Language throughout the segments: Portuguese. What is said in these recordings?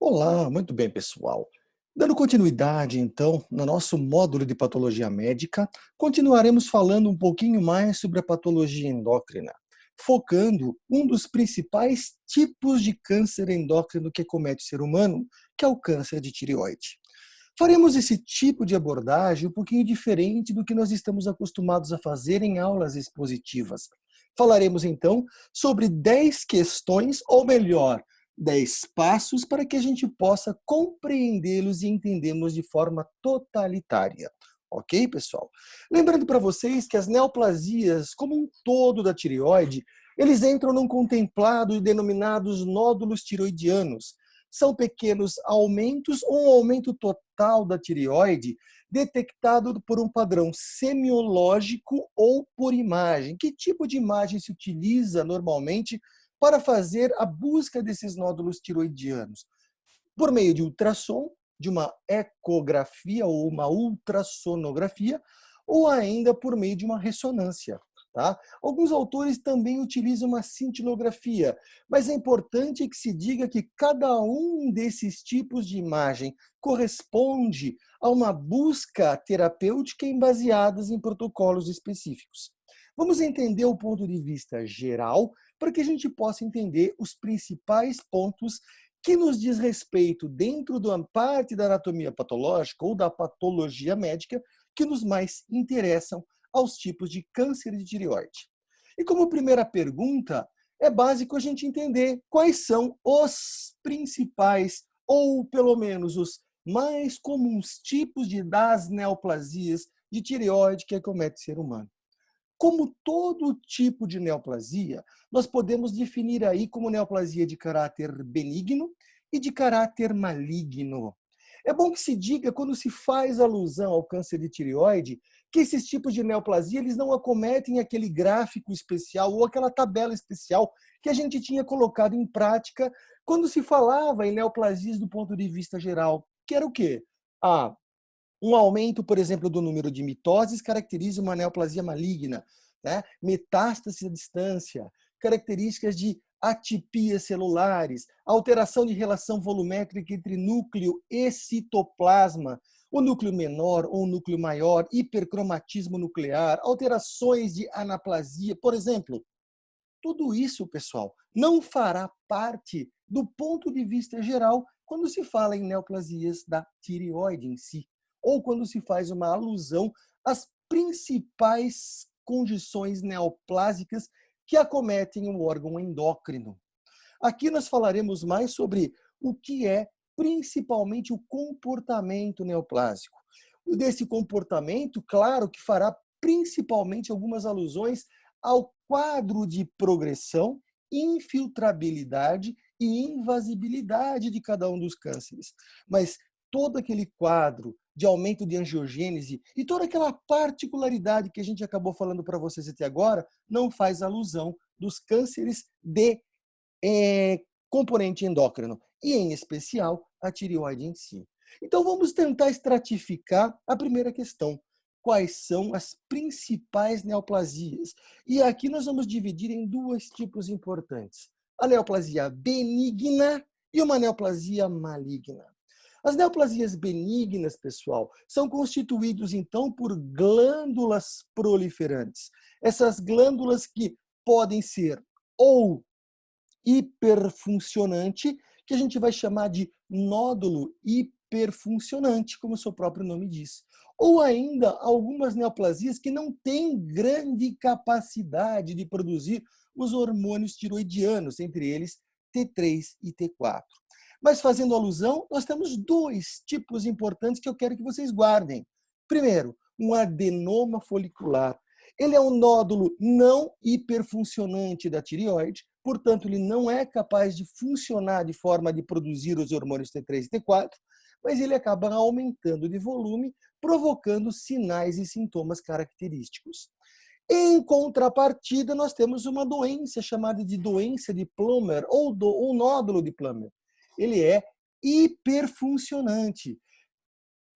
Olá, muito bem, pessoal. Dando continuidade, então, no nosso módulo de patologia médica, continuaremos falando um pouquinho mais sobre a patologia endócrina, focando um dos principais tipos de câncer endócrino que comete o ser humano, que é o câncer de tireoide. Faremos esse tipo de abordagem um pouquinho diferente do que nós estamos acostumados a fazer em aulas expositivas. Falaremos então sobre 10 questões, ou melhor, 10 passos para que a gente possa compreendê-los e entendê-los de forma totalitária. Ok, pessoal? Lembrando para vocês que as neoplasias, como um todo da tireoide, eles entram num contemplado denominados nódulos tiroidianos. São pequenos aumentos ou um aumento total da tireoide detectado por um padrão semiológico ou por imagem. Que tipo de imagem se utiliza normalmente para fazer a busca desses nódulos tiroidianos? Por meio de ultrassom, de uma ecografia ou uma ultrassonografia, ou ainda por meio de uma ressonância. Tá? Alguns autores também utilizam uma cintilografia, mas é importante que se diga que cada um desses tipos de imagem corresponde a uma busca terapêutica baseadas em protocolos específicos. Vamos entender o ponto de vista geral para que a gente possa entender os principais pontos que nos diz respeito dentro da parte da anatomia patológica ou da patologia médica que nos mais interessam aos tipos de câncer de tireoide. E como primeira pergunta, é básico a gente entender quais são os principais, ou pelo menos os mais comuns tipos das neoplasias de tireoide que acomete o ser humano. Como todo tipo de neoplasia, nós podemos definir aí como neoplasia de caráter benigno e de caráter maligno. É bom que se diga, quando se faz alusão ao câncer de tireoide, que esses tipos de neoplasia eles não acometem aquele gráfico especial ou aquela tabela especial que a gente tinha colocado em prática quando se falava em neoplasias do ponto de vista geral, que era o quê? Um aumento, por exemplo, do número de mitoses caracteriza uma neoplasia maligna, né? Metástase à distância, características de atipias celulares, alteração de relação volumétrica entre núcleo e citoplasma, o núcleo menor ou o núcleo maior, hipercromatismo nuclear, alterações de anaplasia, por exemplo. Tudo isso, pessoal, não fará parte do ponto de vista geral quando se fala em neoplasias da tireoide em si, ou quando se faz uma alusão às principais condições neoplásicas que acometem o órgão endócrino. Aqui nós falaremos mais sobre o que é principalmente o comportamento neoplásico. Desse comportamento, claro que fará principalmente algumas alusões ao quadro de progressão, infiltrabilidade e invasibilidade de cada um dos cânceres. Mas todo aquele quadro de aumento de angiogênese e toda aquela particularidade que a gente acabou falando para vocês até agora não faz alusão dos cânceres de componente endócrino, e em especial a tireoide em si. Então vamos tentar estratificar a primeira questão. Quais são as principais neoplasias? E aqui nós vamos dividir em dois tipos importantes. A neoplasia benigna e uma neoplasia maligna. As neoplasias benignas, pessoal, são constituídos então por glândulas proliferantes. Essas glândulas que podem ser ou hiperfuncionante, que a gente vai chamar de nódulo hiperfuncionante, como o seu próprio nome diz. Ou ainda algumas neoplasias que não têm grande capacidade de produzir os hormônios tiroidianos, entre eles T3 e T4. Mas fazendo alusão, nós temos dois tipos importantes que eu quero que vocês guardem. Primeiro, um adenoma folicular. Ele é um nódulo não hiperfuncionante da tireoide, portanto, ele não é capaz de funcionar de forma de produzir os hormônios T3 e T4, mas ele acaba aumentando de volume, provocando sinais e sintomas característicos. Em contrapartida, nós temos uma doença chamada de doença de Plummer, ou nódulo de Plummer. Ele é hiperfuncionante.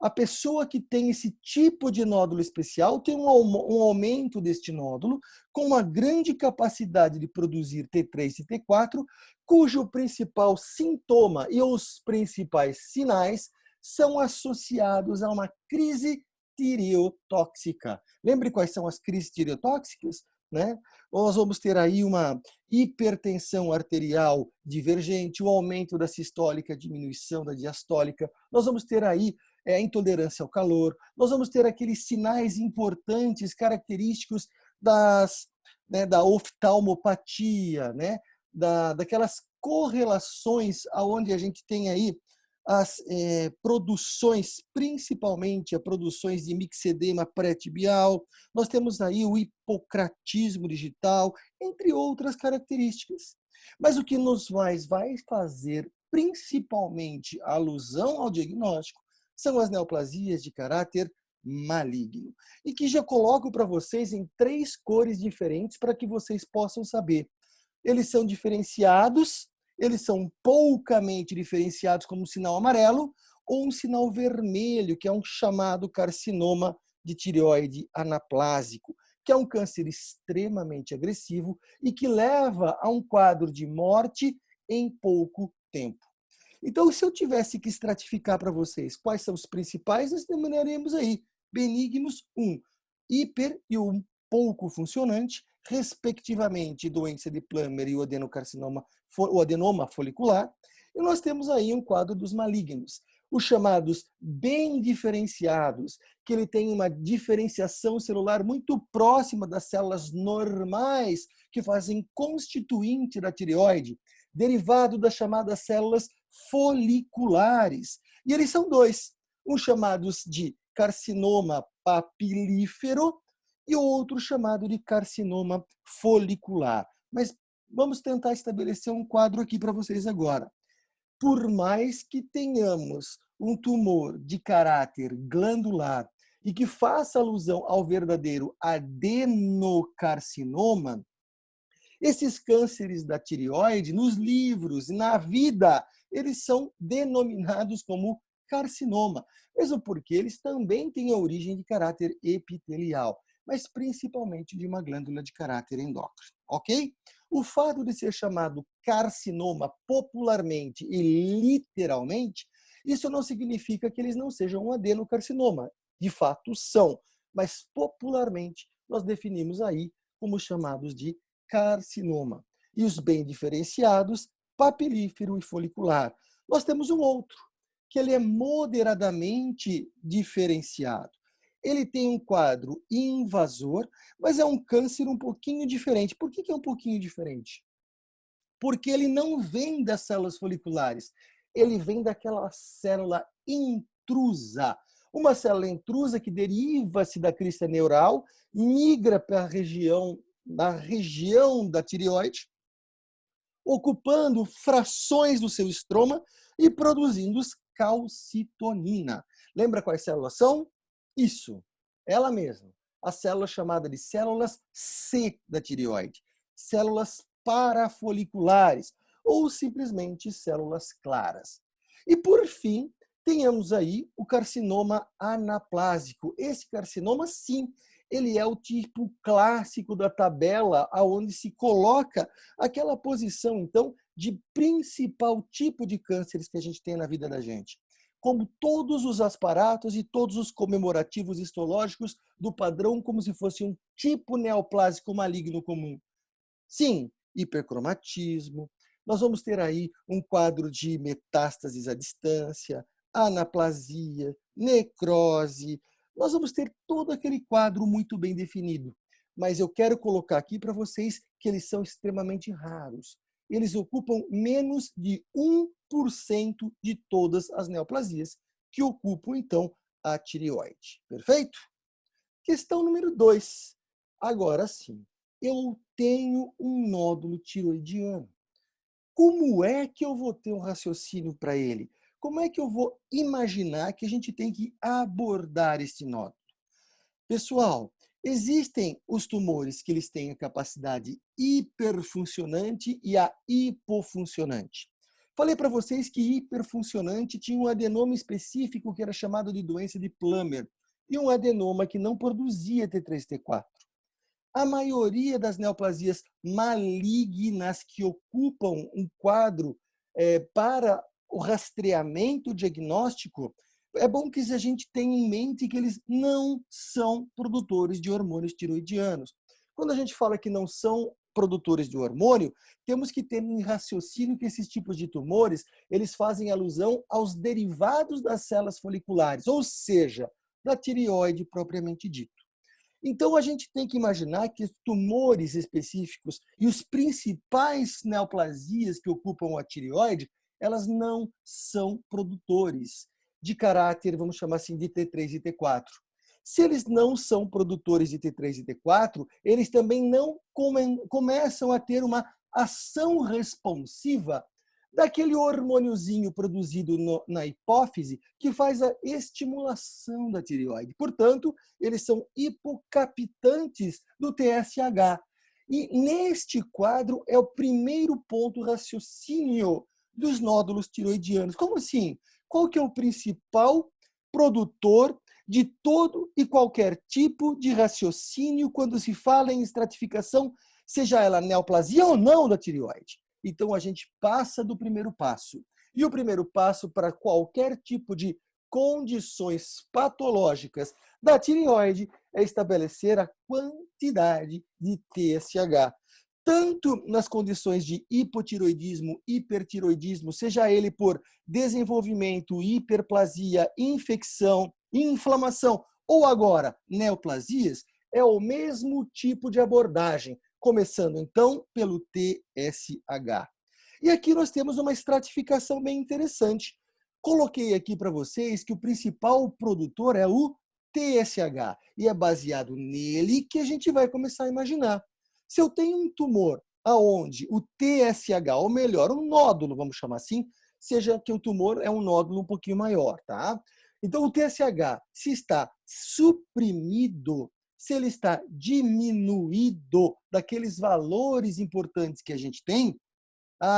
A pessoa que tem esse tipo de nódulo especial tem um aumento deste nódulo com uma grande capacidade de produzir T3 e T4, cujo principal sintoma e os principais sinais são associados a uma crise tireotóxica. Lembre quais são as crises tireotóxicas? Né? Nós vamos ter aí uma hipertensão arterial divergente, o aumento da sistólica, a diminuição da diastólica. Nós vamos ter aí a intolerância ao calor. Nós vamos ter aqueles sinais importantes, característicos da oftalmopatia, né? Daquelas correlações aonde a gente tem aí as produções, principalmente as produções de mixedema pré-tibial, nós temos aí o hipocratismo digital, entre outras características. Mas o que nos vai fazer principalmente alusão ao diagnóstico são as neoplasias de caráter maligno. E que já coloco para vocês em 3 cores diferentes para que vocês possam saber. Eles são diferenciados, eles são poucamente diferenciados como um sinal amarelo ou um sinal vermelho, que é um chamado carcinoma de tireoide anaplásico, que é um câncer extremamente agressivo e que leva a um quadro de morte em pouco tempo. Então, se eu tivesse que estratificar para vocês quais são os principais, nós denominaremos aí benignos, hiper e pouco funcionante, respectivamente, doença de Plummer e o adenoma folicular. E nós temos aí um quadro dos malignos, os chamados bem diferenciados, que ele tem uma diferenciação celular muito próxima das células normais que fazem constituinte da tireoide, derivado das chamadas células foliculares. E eles são 2, um chamados de carcinoma papilífero e outro chamado de carcinoma folicular. Mas vamos tentar estabelecer um quadro aqui para vocês agora. Por mais que tenhamos um tumor de caráter glandular e que faça alusão ao verdadeiro adenocarcinoma, esses cânceres da tireoide, nos livros, na vida, eles são denominados como carcinoma, mesmo porque eles também têm a origem de caráter epitelial, mas principalmente de uma glândula de caráter endócrino, ok? O fato de ser chamado carcinoma popularmente e literalmente, isso não significa que eles não sejam um adenocarcinoma. De fato, são, mas popularmente nós definimos aí como chamados de carcinoma. E os bem diferenciados, papilífero e folicular. Nós temos um outro, que ele é moderadamente diferenciado. Ele tem um quadro invasor, mas é um câncer um pouquinho diferente. Por que é um pouquinho diferente? Porque ele não vem das células foliculares, ele vem daquela célula intrusa. Uma célula intrusa que deriva-se da crista neural, migra para a região da tireoide, ocupando frações do seu estroma e produzindo calcitonina. Lembra quais células são? Isso, ela mesma. A célula chamada de células C da tireoide. Células parafoliculares ou simplesmente células claras. E por fim, tenhamos aí o carcinoma anaplásico. Esse carcinoma, sim, ele é o tipo clássico da tabela aonde se coloca aquela posição, então, de principal tipo de cânceres que a gente tem na vida da gente. Como todos os asparatos e todos os comemorativos histológicos do padrão, como se fosse um tipo neoplásico maligno comum. Sim, hipercromatismo. Nós vamos ter aí um quadro de metástases à distância, anaplasia, necrose. Nós vamos ter todo aquele quadro muito bem definido. Mas eu quero colocar aqui para vocês que eles são extremamente raros. Eles ocupam menos de 1% de todas as neoplasias, que ocupam, então, a tireoide. Perfeito? Questão número 2. Agora sim, eu tenho um nódulo tiroidiano. Como é que eu vou ter um raciocínio para ele? Como é que eu vou imaginar que a gente tem que abordar este nódulo? Pessoal, existem os tumores que eles têm a capacidade hiperfuncionante e a hipofuncionante. Falei para vocês que hiperfuncionante tinha um adenoma específico que era chamado de doença de Plummer e um adenoma que não produzia T3 e T4. A maioria das neoplasias malignas que ocupam um quadro para o rastreamento diagnóstico, é bom que a gente tenha em mente que eles não são produtores de hormônios tiroidianos. Quando a gente fala que não são produtores de hormônio, temos que ter em raciocínio que esses tipos de tumores, eles fazem alusão aos derivados das células foliculares, ou seja, da tireoide propriamente dito. Então, a gente tem que imaginar que tumores específicos e os principais neoplasias que ocupam a tireoide, elas não são produtores de caráter, vamos chamar assim, de T3 e T4. Se eles não são produtores de T3 e T4, eles também não começam a ter uma ação responsiva daquele hormôniozinho produzido na hipófise que faz a estimulação da tireoide. Portanto, eles são hipocaptantes do TSH. E neste quadro é o primeiro ponto raciocínio dos nódulos tiroidianos. Como assim? Qual que é o principal produtor de todo e qualquer tipo de raciocínio quando se fala em estratificação, seja ela neoplasia ou não da tireoide? Então, a gente passa do primeiro passo. E o primeiro passo para qualquer tipo de condições patológicas da tireoide é estabelecer a quantidade de TSH. Tanto nas condições de hipotiroidismo, hipertiroidismo, seja ele por desenvolvimento, hiperplasia, infecção, inflamação ou agora neoplasias, é o mesmo tipo de abordagem, começando então pelo TSH. E aqui nós temos uma estratificação bem interessante. Coloquei aqui para vocês que o principal produtor é o TSH e é baseado nele que a gente vai começar a imaginar. Se eu tenho um tumor aonde o TSH, ou melhor, um nódulo, vamos chamar assim, seja que o tumor é um nódulo um pouquinho maior, tá? Então o TSH, se está suprimido, se ele está diminuído daqueles valores importantes que a gente tem,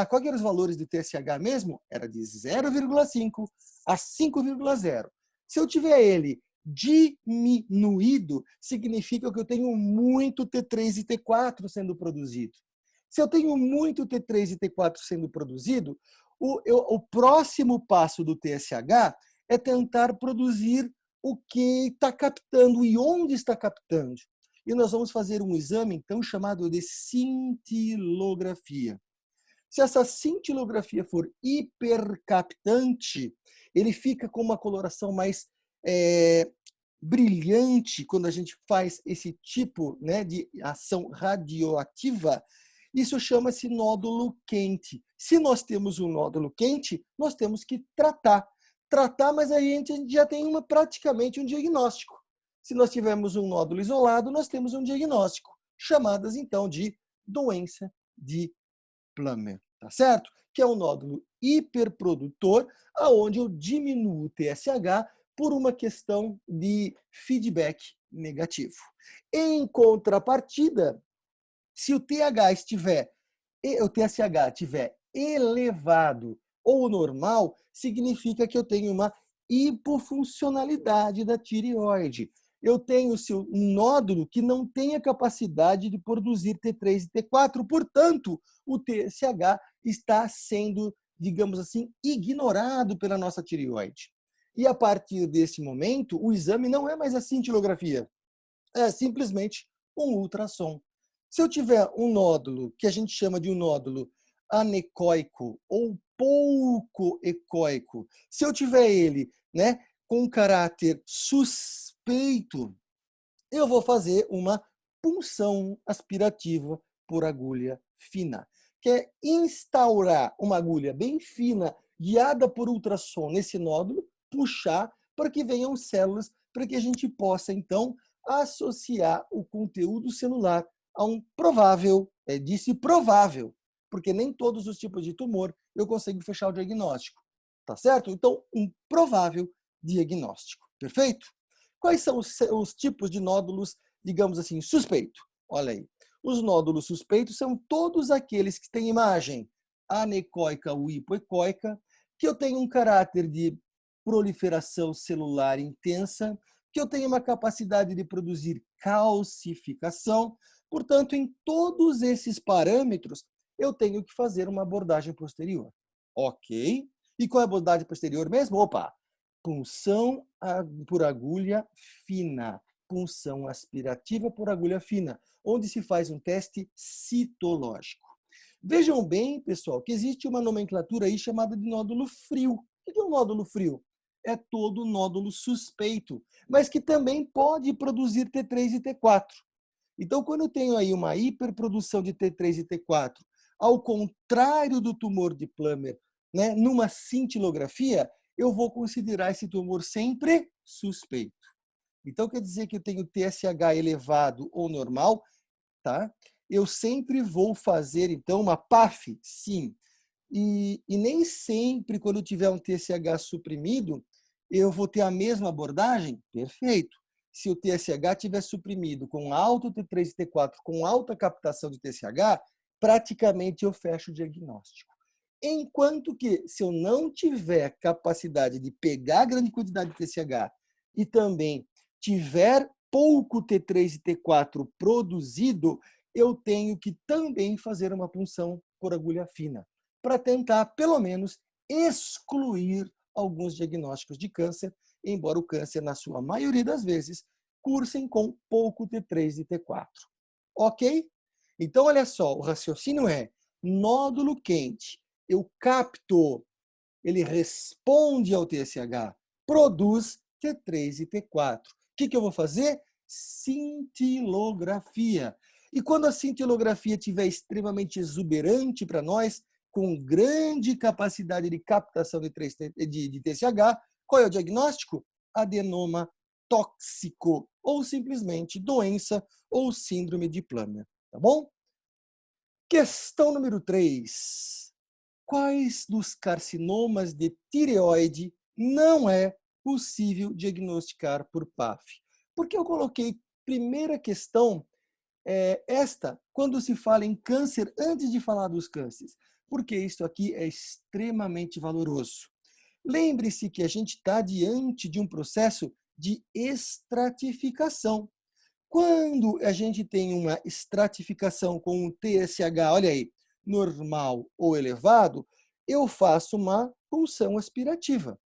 quais eram os valores do TSH mesmo? Era de 0,5 a 5,0. Se eu tiver ele diminuído, significa que eu tenho muito T3 e T4 sendo produzido. Se eu tenho muito T3 e T4 sendo produzido, o próximo passo do TSH é tentar produzir o que está captando e onde está captando. E nós vamos fazer um exame, então, chamado de cintilografia. Se essa cintilografia for hipercaptante, ele fica com uma coloração mais brilhante quando a gente faz esse tipo, né, de ação radioativa. Isso chama-se nódulo quente. Se nós temos um nódulo quente, nós temos que tratar. Tratar, mas a gente já tem praticamente um diagnóstico. Se nós tivermos um nódulo isolado, nós temos um diagnóstico, chamadas então de doença de Plummer, tá certo? Que é um nódulo hiperprodutor, aonde eu diminuo o TSH por uma questão de feedback negativo. Em contrapartida, se o TSH estiver elevado ou normal, significa que eu tenho uma hipofuncionalidade da tireoide. Eu tenho um nódulo que não tem a capacidade de produzir T3 e T4, portanto, o TSH está sendo, digamos assim, ignorado pela nossa tireoide. E a partir desse momento, o exame não é mais a cintilografia, é simplesmente um ultrassom. Se eu tiver um nódulo, que a gente chama de um nódulo anecoico ou pouco ecoico, se eu tiver ele, né, com caráter suspeito, eu vou fazer uma punção aspirativa por agulha fina, que é instaurar uma agulha bem fina, guiada por ultrassom nesse nódulo, puxar para que venham células, para que a gente possa, então, associar o conteúdo celular a um provável, disse provável, porque nem todos os tipos de tumor eu consigo fechar o diagnóstico, tá certo? Então, um provável diagnóstico, perfeito? Quais são os tipos de nódulos, digamos assim, suspeito? Olha aí, os nódulos suspeitos são todos aqueles que têm imagem anecoica ou hipoecoica, que eu tenho um caráter de proliferação celular intensa, que eu tenho uma capacidade de produzir calcificação. Portanto, em todos esses parâmetros, eu tenho que fazer uma abordagem posterior. Ok? E qual é a abordagem posterior mesmo? Opa! Punção por agulha fina. Punção aspirativa por agulha fina, onde se faz um teste citológico. Vejam bem, pessoal, que existe uma nomenclatura aí chamada de nódulo frio. O que é um nódulo frio? É todo nódulo suspeito, mas que também pode produzir T3 e T4. Então, quando eu tenho aí uma hiperprodução de T3 e T4, ao contrário do tumor de Plummer, né, numa cintilografia, eu vou considerar esse tumor sempre suspeito. Então, quer dizer que eu tenho TSH elevado ou normal, tá? Eu sempre vou fazer, então, uma PAF, sim. E nem sempre, quando eu tiver um TSH suprimido, eu vou ter a mesma abordagem? Perfeito. Se o TSH tiver suprimido com alto T3 e T4, com alta captação de TSH, praticamente eu fecho o diagnóstico. Enquanto que, se eu não tiver capacidade de pegar grande quantidade de TSH e também tiver pouco T3 e T4 produzido, eu tenho que também fazer uma punção por agulha fina, para tentar, pelo menos, excluir alguns diagnósticos de câncer, embora o câncer, na sua maioria das vezes, cursem com pouco T3 e T4. Ok? Então, olha só, o raciocínio é nódulo quente. Eu capto, ele responde ao TSH, produz T3 e T4. O que eu vou fazer? Cintilografia. E quando a cintilografia estiver extremamente exuberante para nós, com grande capacidade de captação de TSH, qual é o diagnóstico? Adenoma tóxico, ou simplesmente doença ou síndrome de Plummer. Tá bom? Questão número 3. Quais dos carcinomas de tireoide não é possível diagnosticar por PAF? Porque eu coloquei primeira questão esta quando se fala em câncer antes de falar dos cânceres, porque isso aqui é extremamente valoroso. Lembre-se que a gente está diante de um processo de estratificação. Quando a gente tem uma estratificação com um TSH, olha aí, normal ou elevado, eu faço uma punção aspirativa.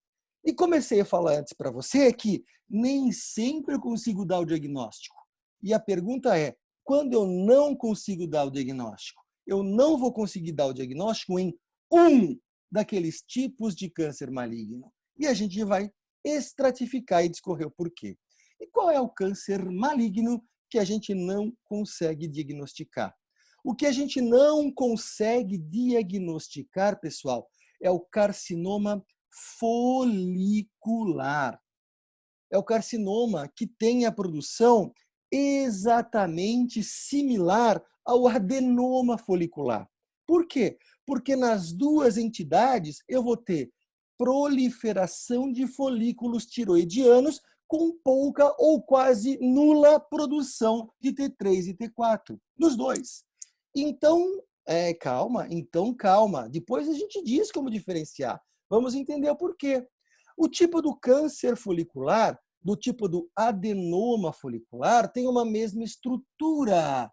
E comecei a falar antes para você que nem sempre eu consigo dar o diagnóstico. E a pergunta é, quando eu não consigo dar o diagnóstico? Eu não vou conseguir dar o diagnóstico em um daqueles tipos de câncer maligno. E a gente vai estratificar e discorrer o porquê. E qual é o câncer maligno que a gente não consegue diagnosticar? O que a gente não consegue diagnosticar, pessoal, é o carcinoma folicular. É o carcinoma que tem a produção exatamente similar ao adenoma folicular. Por quê? Porque nas duas entidades eu vou ter proliferação de folículos tiroidianos com pouca ou quase nula produção de T3 e T4, nos dois. Então, calma. Depois a gente diz como diferenciar. Vamos entender o porquê. O tipo do câncer folicular, do tipo do adenoma folicular, tem uma mesma estrutura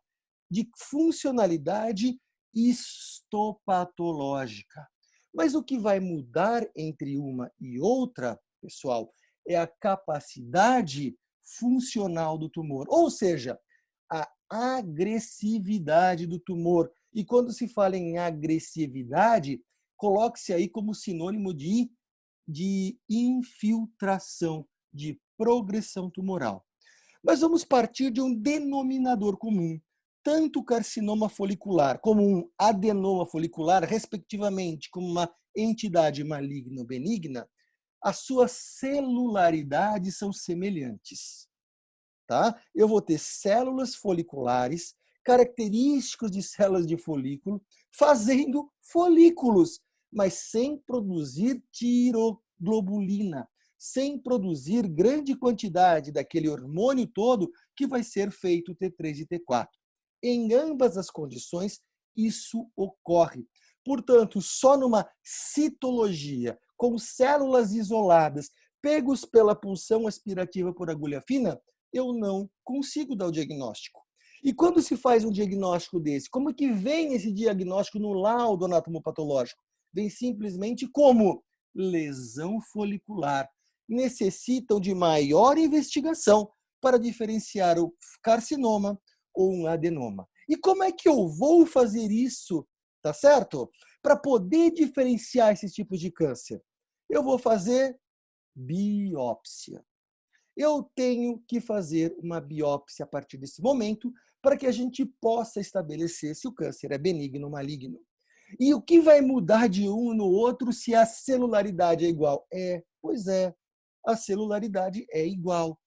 de funcionalidade histopatológica. Mas o que vai mudar entre uma e outra, pessoal, é a capacidade funcional do tumor, ou seja, a agressividade do tumor. E quando se fala em agressividade, coloque-se aí como sinônimo de infiltração, de progressão tumoral. Mas vamos partir de um denominador comum. Tanto o carcinoma folicular como um adenoma folicular, respectivamente, como uma entidade maligna ou benigna, as suas celularidades são semelhantes. Tá? Eu vou ter células foliculares, característicos de células de folículo, fazendo folículos, mas sem produzir tiroglobulina, sem produzir grande quantidade daquele hormônio todo que vai ser feito T3 e T4. Em ambas as condições, isso ocorre. Portanto, só numa citologia, com células isoladas, pegos pela pulsão aspirativa por agulha fina, eu não consigo dar o diagnóstico. E quando se faz um diagnóstico desse, como é que vem esse diagnóstico no laudo anatomopatológico? Vem simplesmente como lesão folicular. Necessitam de maior investigação para diferenciar o carcinoma ou um adenoma. E como é que eu vou fazer isso, tá certo? Para poder diferenciar esses tipos de câncer, eu vou fazer biópsia. Eu tenho que fazer uma biópsia a partir desse momento para que a gente possa estabelecer se o câncer é benigno ou maligno. E o que vai mudar de um no outro se a celularidade é igual? Pois é, a celularidade é igual.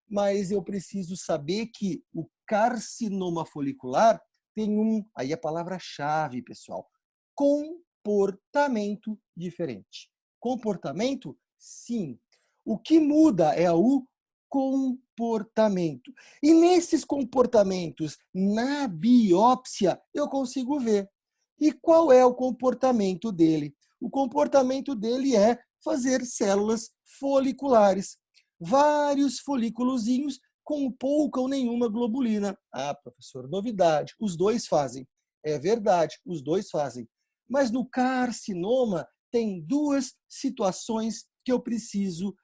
Mas eu preciso saber que o carcinoma folicular tem aí a palavra-chave, pessoal, comportamento diferente. Comportamento, sim. O que muda é o comportamento. E nesses comportamentos, na biópsia, eu consigo ver. E qual é o comportamento dele? O comportamento dele é fazer células foliculares. Vários folículozinhos com pouca ou nenhuma globulina. Ah, professor, novidade. Os dois fazem. É verdade, os dois fazem. Mas no carcinoma tem duas situações que eu preciso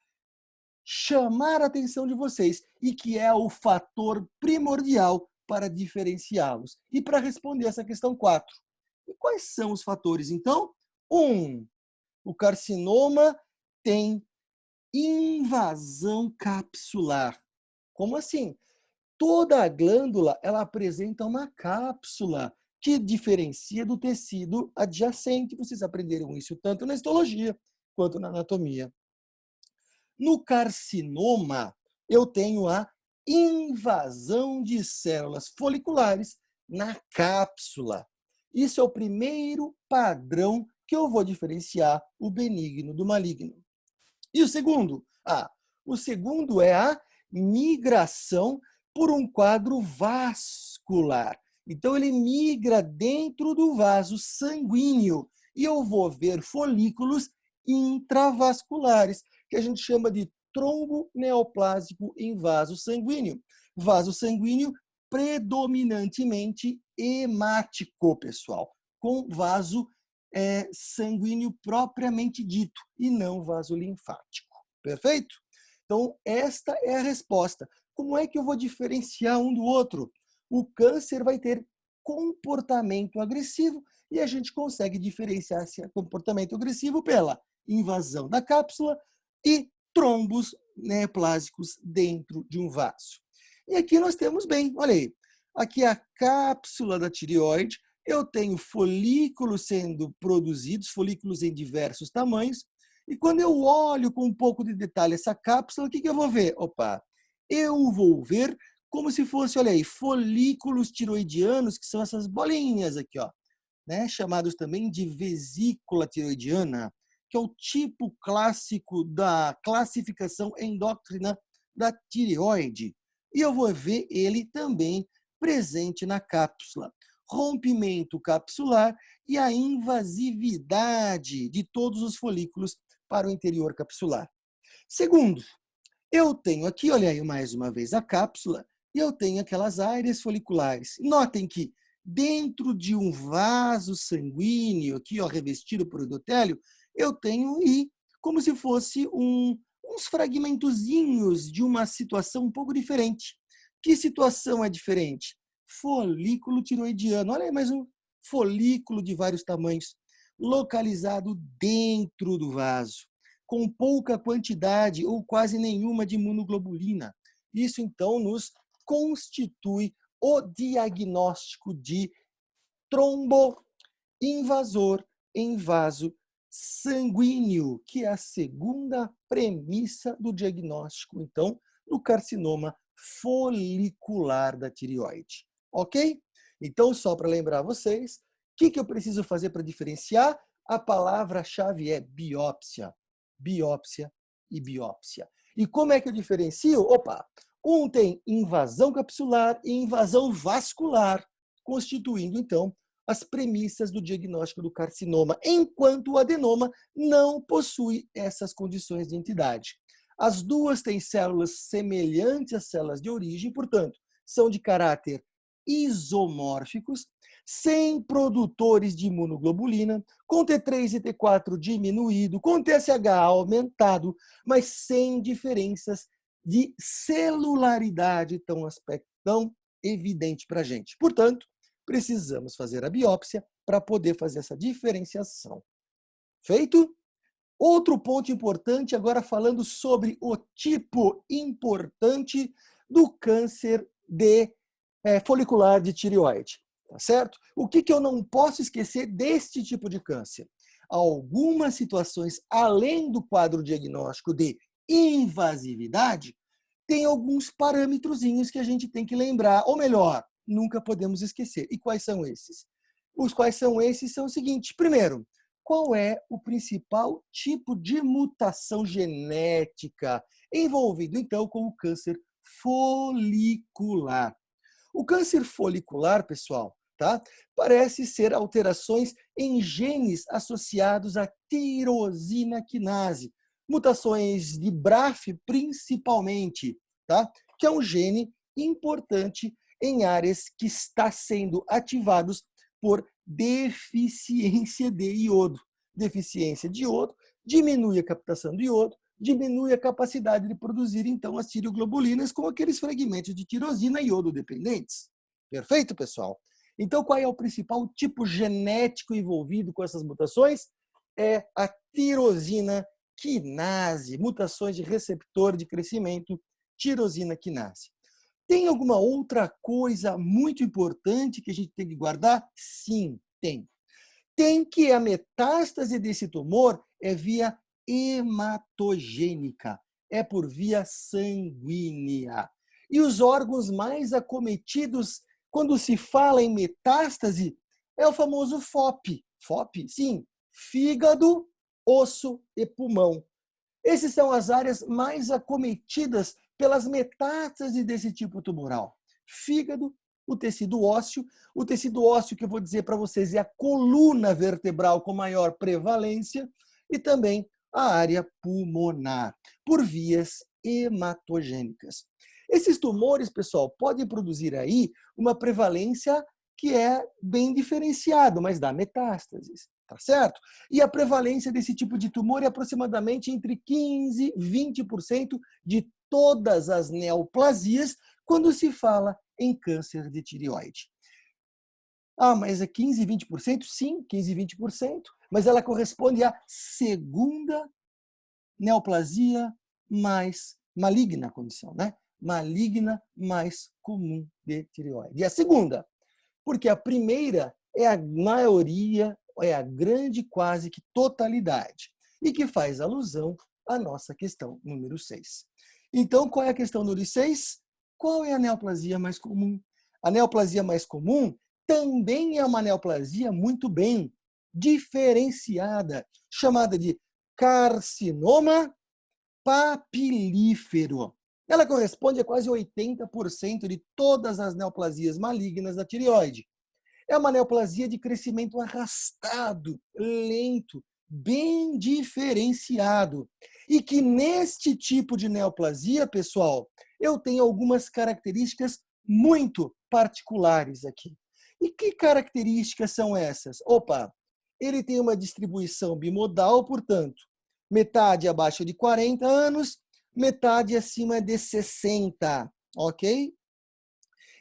chamar a atenção de vocês e que é o fator primordial para diferenciá-los. E para responder essa questão 4. E quais são os fatores, então? 1. O carcinoma tem invasão capsular. Como assim? Toda a glândula ela apresenta uma cápsula que diferencia do tecido adjacente. Vocês aprenderam isso tanto na histologia quanto na anatomia. No carcinoma, eu tenho a invasão de células foliculares na cápsula. Isso é o primeiro padrão que eu vou diferenciar o benigno do maligno. E o segundo? O segundo é a migração por um quadro vascular. Então, ele migra dentro do vaso sanguíneo e eu vou ver folículos intravasculares, que a gente chama de trombo neoplásico em vaso sanguíneo. Vaso sanguíneo predominantemente hemático, pessoal, com vaso sanguíneo propriamente dito e não vaso linfático. Perfeito? Então, esta é a resposta. Como é que eu vou diferenciar um do outro? O câncer vai ter comportamento agressivo e a gente consegue diferenciar esse comportamento agressivo pela invasão da cápsula e trombos neoplásicos dentro de um vaso. E aqui nós temos bem, olha aí, aqui a cápsula da tireoide, eu tenho folículos sendo produzidos, folículos em diversos tamanhos, e quando eu olho com um pouco de detalhe essa cápsula, o que eu vou ver? Opa, eu vou ver como se fosse, olha aí, folículos tiroidianos, que são essas bolinhas aqui, ó, né, chamados também de vesícula tiroidiana, que é o tipo clássico da classificação endócrina da tireoide. E eu vou ver ele também presente na cápsula. Rompimento capsular e a invasividade de todos os folículos para o interior capsular. Segundo, eu tenho aqui, olha aí mais uma vez a cápsula, e eu tenho aquelas áreas foliculares. Notem que dentro de um vaso sanguíneo, aqui ó, revestido por endotélio, eu tenho aí como se fosse uns fragmentozinhos de uma situação um pouco diferente. Que situação é diferente? Folículo tiroidiano. Olha aí mais um folículo de vários tamanhos, localizado dentro do vaso, com pouca quantidade ou quase nenhuma de imunoglobulina. Isso, então, nos constitui o diagnóstico de tromboinvasor em vaso sanguíneo, que é a segunda premissa do diagnóstico, então, do carcinoma folicular da tireoide. Ok? Então, só para lembrar vocês, o que eu preciso fazer para diferenciar? A palavra-chave é biópsia. Biópsia e biópsia. E como é que eu diferencio? Opa! Um tem invasão capsular e invasão vascular, constituindo, então, as premissas do diagnóstico do carcinoma, enquanto o adenoma não possui essas condições de entidade. As duas têm células semelhantes às células de origem, portanto, são de caráter isomórficos, sem produtores de imunoglobulina, com T3 e T4 diminuído, com TSH aumentado, mas sem diferenças de celularidade tão evidente para a gente. Portanto, precisamos fazer a biópsia para poder fazer essa diferenciação. Feito? Outro ponto importante, agora falando sobre o tipo importante do câncer folicular de tireoide, tá certo? O que eu não posso esquecer deste tipo de câncer? Algumas situações, além do quadro diagnóstico de invasividade, tem alguns parâmetrozinhos que a gente tem que lembrar, ou melhor, nunca podemos esquecer. E quais são esses? Os quais são esses são o seguinte: primeiro, qual é o principal tipo de mutação genética envolvido, então, com o câncer folicular? O câncer folicular, pessoal, tá? Parece ser alterações em genes associados à tirosina quinase, mutações de BRAF principalmente, tá? Que é um gene importante em áreas que está sendo ativados por deficiência de iodo. Deficiência de iodo diminui a captação do iodo, diminui a capacidade de produzir, então, as tireoglobulinas com aqueles fragmentos de tirosina iodo dependentes. Perfeito, pessoal? Então, qual é o principal tipo genético envolvido com essas mutações? É a tirosina quinase, mutações de receptor de crescimento, tirosina quinase. Tem alguma outra coisa muito importante que a gente tem que guardar? Sim, tem. Tem que a metástase desse tumor é via hematogênica, é por via sanguínea. E os órgãos mais acometidos, quando se fala em metástase, é o famoso FOP. FOP, sim, fígado, osso e pulmão. Essas são as áreas mais acometidas pelas metástases desse tipo tumoral. Fígado, o tecido ósseo que eu vou dizer para vocês é a coluna vertebral com maior prevalência, e também a área pulmonar, por vias hematogênicas. Esses tumores, pessoal, podem produzir aí uma prevalência que é bem diferenciada, mas dá metástases, tá certo? E a prevalência desse tipo de tumor é aproximadamente entre 15% e 20% de todas as neoplasias quando se fala em câncer de tireoide. Ah, mas é 15% e 20%? Sim, 15% e 20%, mas ela corresponde à segunda neoplasia mais maligna condição, né? Maligna mais comum de tireoide. E a segunda, porque a primeira é a maioria, é a grande quase que totalidade, e que faz alusão à nossa questão número 6. Então, qual é a questão número 6? Qual é a neoplasia mais comum? A neoplasia mais comum também é uma neoplasia muito bem diferenciada, chamada de carcinoma papilífero. Ela corresponde a quase 80% de todas as neoplasias malignas da tireoide. É uma neoplasia de crescimento arrastado, lento, bem diferenciado. E que neste tipo de neoplasia, pessoal, eu tenho algumas características muito particulares aqui. E que características são essas? Opa, ele tem uma distribuição bimodal, portanto, metade abaixo de 40 anos, metade acima de 60, ok?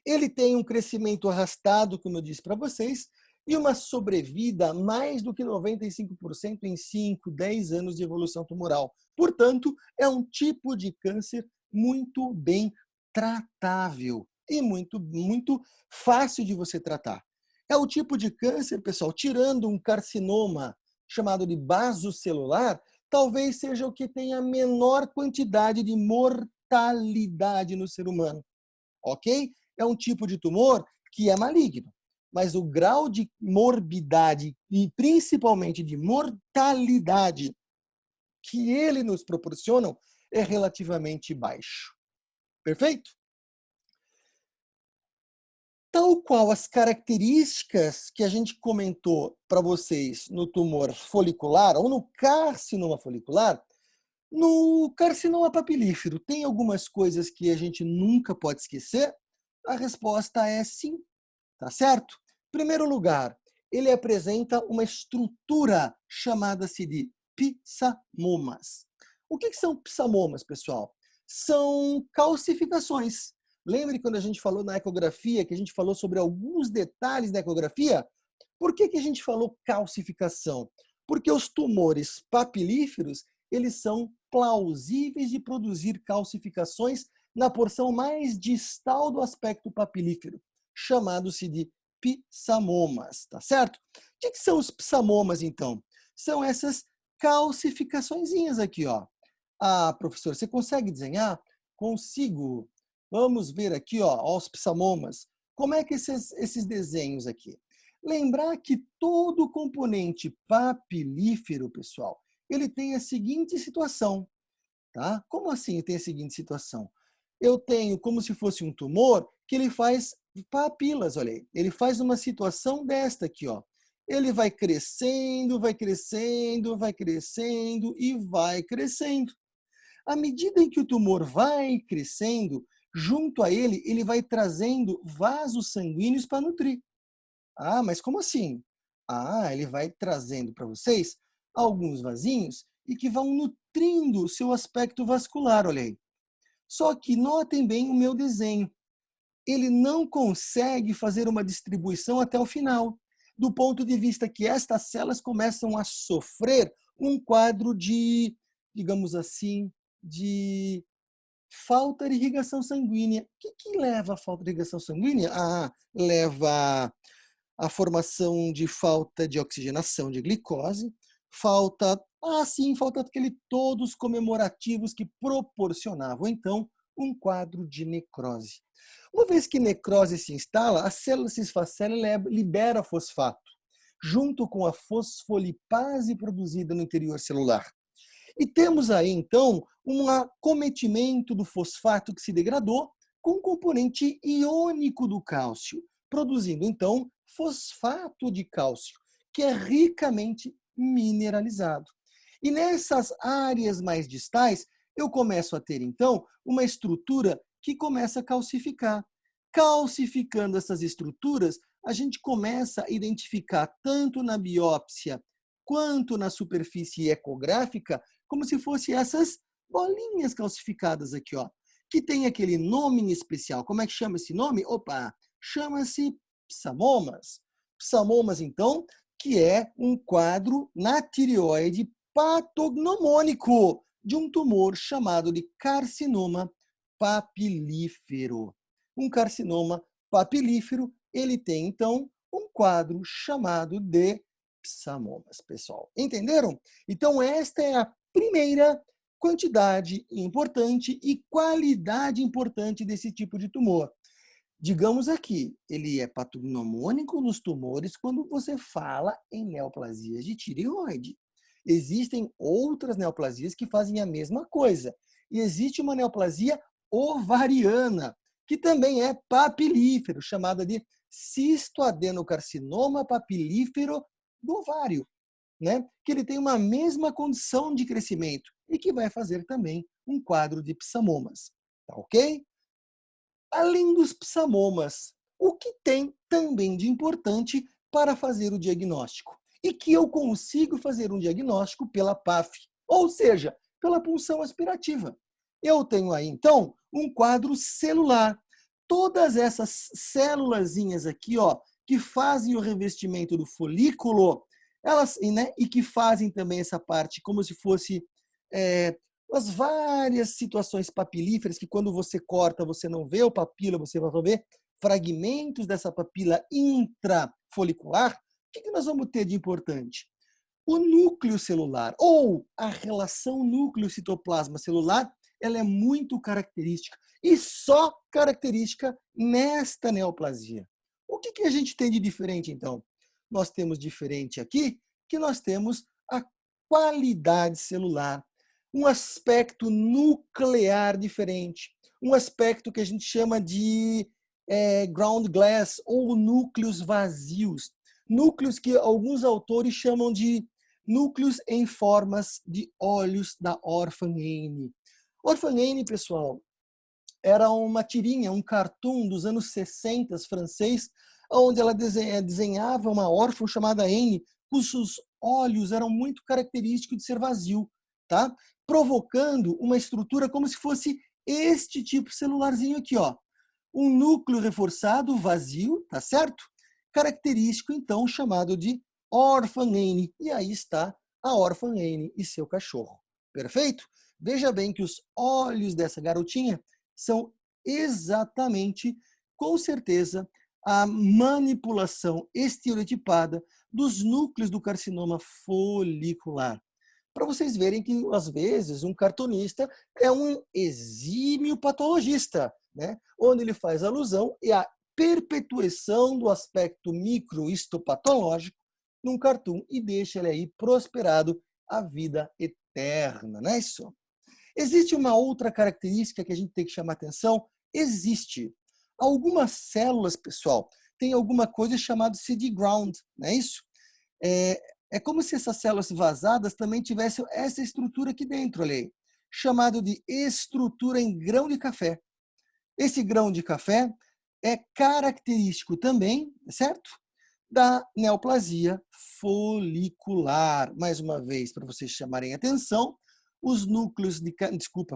Ele tem um crescimento arrastado, como eu disse para vocês, e uma sobrevida mais do que 95% em 5, 10 anos de evolução tumoral. Portanto, é um tipo de câncer muito bem tratável e muito fácil de você tratar. É o tipo de câncer, pessoal, tirando um carcinoma chamado de basocelular, talvez seja o que tem a menor quantidade de mortalidade no ser humano, ok? É um tipo de tumor que é maligno, mas o grau de morbidade e principalmente de mortalidade que ele nos proporciona é relativamente baixo. Perfeito? Tal qual as características que a gente comentou para vocês no tumor folicular ou no carcinoma folicular, no carcinoma papilífero, tem algumas coisas que a gente nunca pode esquecer? A resposta é sim, tá certo? Em primeiro lugar, ele apresenta uma estrutura chamada-se de psamomas. O que são psamomas, pessoal? São calcificações. Lembre quando a gente falou na ecografia, que a gente falou sobre alguns detalhes da ecografia? Por que a gente falou calcificação? Porque os tumores papilíferos, eles são plausíveis de produzir calcificações na porção mais distal do aspecto papilífero, chamado-se de psamomas, tá certo? O que são os psamomas, então? São essas calcificaçõezinhas aqui, ó. Ah, professor, você consegue desenhar? Consigo. Vamos ver aqui, ó, os psamomas. Como é que esses desenhos aqui? Lembrar que todo componente papilífero, pessoal, ele tem a seguinte situação, tá? Como assim tem a seguinte situação? Eu tenho como se fosse um tumor que ele faz papilas, olha aí. Ele faz uma situação desta aqui, ó. Ele vai crescendo, vai crescendo, vai crescendo e vai crescendo. À medida em que o tumor vai crescendo, junto a ele, ele vai trazendo vasos sanguíneos para nutrir. Ah, mas como assim? Ah, ele vai trazendo para vocês alguns vasinhos e que vão nutrindo o seu aspecto vascular, olha aí. Só que notem bem o meu desenho. Ele não consegue fazer uma distribuição até o final, do ponto de vista que estas células começam a sofrer um quadro de, digamos assim, de falta de irrigação sanguínea. O que leva à falta de irrigação sanguínea? Ah, leva à formação de falta de oxigenação de glicose, falta aquele todos comemorativos que proporcionavam, então, um quadro de necrose. Uma vez que necrose se instala, a célula cisfacélia libera fosfato, junto com a fosfolipase produzida no interior celular. E temos aí, então, um acometimento do fosfato que se degradou com o componente iônico do cálcio, produzindo, então, fosfato de cálcio, que é ricamente mineralizado. E nessas áreas mais distais, eu começo a ter, então, uma estrutura que começa a calcificar. Calcificando essas estruturas, a gente começa a identificar, tanto na biópsia quanto na superfície ecográfica, como se fossem essas bolinhas calcificadas aqui, ó, que tem aquele nome em especial. Como é que chama esse nome? Opa, chama-se psamomas. Psamomas, então, que é um quadro na tireoide patognomônico de um tumor chamado de carcinoma papilífero. Um carcinoma papilífero, ele tem, então, um quadro chamado de psamomas, pessoal. Entenderam? Então, esta é a primeira quantidade importante e qualidade importante desse tipo de tumor. Digamos aqui, ele é patognomônico nos tumores quando você fala em neoplasias de tireoide. Existem outras neoplasias que fazem a mesma coisa. E existe uma neoplasia ovariana, que também é papilífero, chamada de cistoadenocarcinoma papilífero do ovário, né? Que ele tem uma mesma condição de crescimento e que vai fazer também um quadro de psamomas, tá ok? Além dos psamomas, o que tem também de importante para fazer o diagnóstico? E que eu consigo fazer um diagnóstico pela PAF, ou seja, pela punção aspirativa. Eu tenho aí, então, um quadro celular. Todas essas célulazinhas aqui, ó, que fazem o revestimento do folículo, elas, né, e que fazem também essa parte como se fosse as várias situações papilíferas que quando você corta, você não vê o papila, você vai ver fragmentos dessa papila intrafolicular. O que nós vamos ter de importante? O núcleo celular, ou a relação núcleo-citoplasma celular, ela é muito característica, e só característica nesta neoplasia. O que a gente tem de diferente, então? Nós temos diferente aqui, que nós temos a qualidade celular, um aspecto nuclear diferente, um aspecto que a gente chama de ground glass ou núcleos vazios. Núcleos que alguns autores chamam de núcleos em formas de olhos da órfã Anne. Órfã Anne, pessoal, era uma tirinha, um cartoon dos anos 60 francês, onde ela desenhava uma órfã chamada Anne, cujos olhos eram muito característicos de ser vazio, tá? Provocando uma estrutura como se fosse este tipo de celularzinho aqui, ó. Um núcleo reforçado vazio, tá certo? Característico, então, chamado de órfã Anne. E aí está a órfã Anne e seu cachorro. Perfeito? Veja bem que os olhos dessa garotinha são exatamente, com certeza, a manipulação estereotipada dos núcleos do carcinoma folicular. Para vocês verem que, às vezes, um cartunista é um exímio patologista, né? Onde ele faz alusão à perpetuação do aspecto microhistopatológico num cartoon e deixa ele aí prosperado a vida eterna, não é isso? Existe uma outra característica que a gente tem que chamar atenção? Existe. Algumas células, pessoal, têm alguma coisa chamada seed ground, não é isso? É como se essas células vazadas também tivessem essa estrutura aqui dentro, olha aí, chamado de estrutura em grão de café. Esse grão de café é característico também, certo? Da neoplasia folicular. Mais uma vez, para vocês chamarem atenção, os núcleos de,